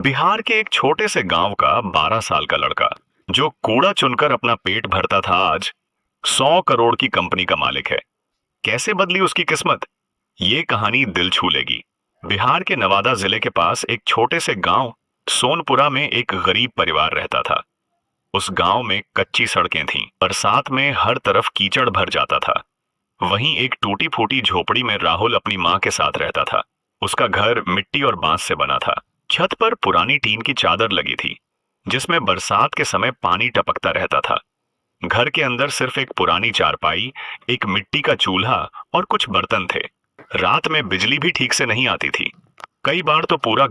बिहार के एक छोटे से गांव का 12 साल का लड़का जो कूड़ा चुनकर अपना पेट भरता था, आज 100 करोड़ की कंपनी का मालिक है। कैसे बदली उसकी किस्मत, ये कहानी दिल छू लेगी। बिहार के नवादा जिले के पास एक छोटे से गांव सोनपुरा में एक गरीब परिवार रहता था। उस गांव में कच्ची सड़कें थीं, बरसात में हर तरफ कीचड़ भर जाता था। वहीं एक टूटी फूटी झोपड़ी में राहुल अपनी माँ के साथ रहता था। उसका घर मिट्टी और बांस से बना था। छत पर पुरानी टीन की चादर लगी थी, जिसमें बरसात के समय पानी टपकता रहता था। घर के अंदर सिर्फ एक पुरानी चारपाई, एक मिट्टी का चूल्हा और कुछ बर्तन थे। रात में बिजली भी ठीक से नहीं आती थी। कई बार तो पूरा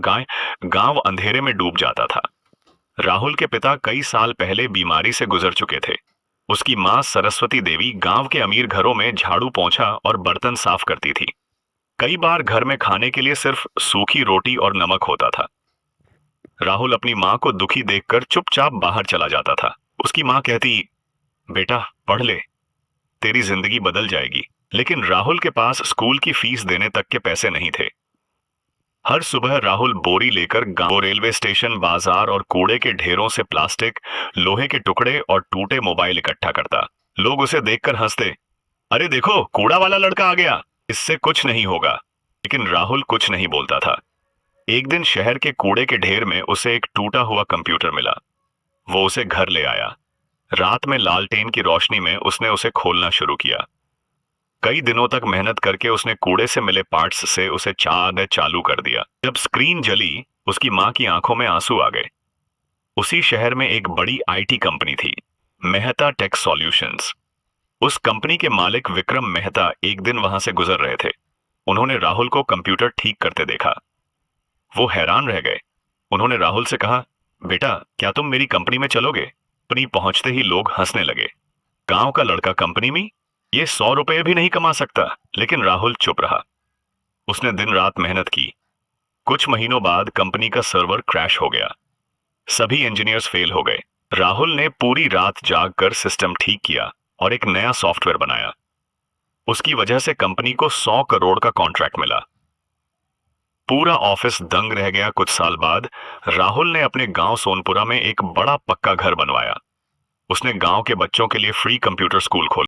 गांव अंधेरे में डूब जाता था। राहुल के पिता कई साल पहले बीमारी से गुजर चुके थे। उसकी मां सरस्वती देवी गांव के अमीर घरों में झाड़ू पोंछा और बर्तन साफ करती थी। कई बार घर में खाने के लिए सिर्फ सूखी रोटी और नमक होता था। राहुल अपनी मां को दुखी देखकर चुपचाप बाहर चला जाता था। उसकी मां कहती, बेटा पढ़ ले, तेरी जिंदगी बदल जाएगी। लेकिन राहुल के पास स्कूल की फीस देने तक के पैसे नहीं थे। हर सुबह राहुल बोरी लेकर गांव रेलवे स्टेशन, बाजार और कूड़े के ढेरों से प्लास्टिक, लोहे के टुकड़े और टूटे मोबाइल इकट्ठा करता। लोग उसे देखकर हंसते, अरे देखो कूड़ा वाला लड़का आ गया, इससे कुछ नहीं होगा। लेकिन राहुल कुछ नहीं बोलता था। एक दिन शहर के कूड़े के ढेर में उसे एक टूटा हुआ कंप्यूटर मिला। वो उसे घर ले आया। रात में लालटेन की रोशनी में उसने उसे खोलना शुरू किया। कई दिनों तक मेहनत करके उसने कूड़े से मिले पार्ट्स से उसे चालू कर दिया। जब स्क्रीन जली, उसकी मां की आंखों में आंसू आ गए। उसी शहर में एक बड़ी आईटी कंपनी थी, मेहता टेक सॉल्यूशंस। उस कंपनी के मालिक विक्रम मेहता एक दिन वहां से गुजर रहे थे। उन्होंने राहुल को कंप्यूटर ठीक करते देखा। वो हैरान रह गए। उन्होंने राहुल से कहा, बेटा क्या तुम मेरी कंपनी में चलोगे? कंपनी पहुंचते ही लोग हंसने लगे। गांव का लड़का कंपनी में, ये 100 रुपए भी नहीं कमा सकता। लेकिन राहुल चुप रहा। उसने दिन रात मेहनत की। कुछ महीनों बाद कंपनी का सर्वर क्रैश हो गया। सभी इंजीनियर्स फेल हो गए। राहुल ने पूरी रात जागकर सिस्टम ठीक किया और एक नया सॉफ्टवेयर बनाया। उसकी वजह से कंपनी को 100 करोड़ का कॉन्ट्रैक्ट मिला। पूरा ऑफिस दंग रह गया। कुछ साल बाद राहुल ने अपने गांव सोनपुरा में एक बड़ा पक्का घर बनवाया। उसने गांव के बच्चों के लिए फ्री कंप्यूटर स्कूल खोला।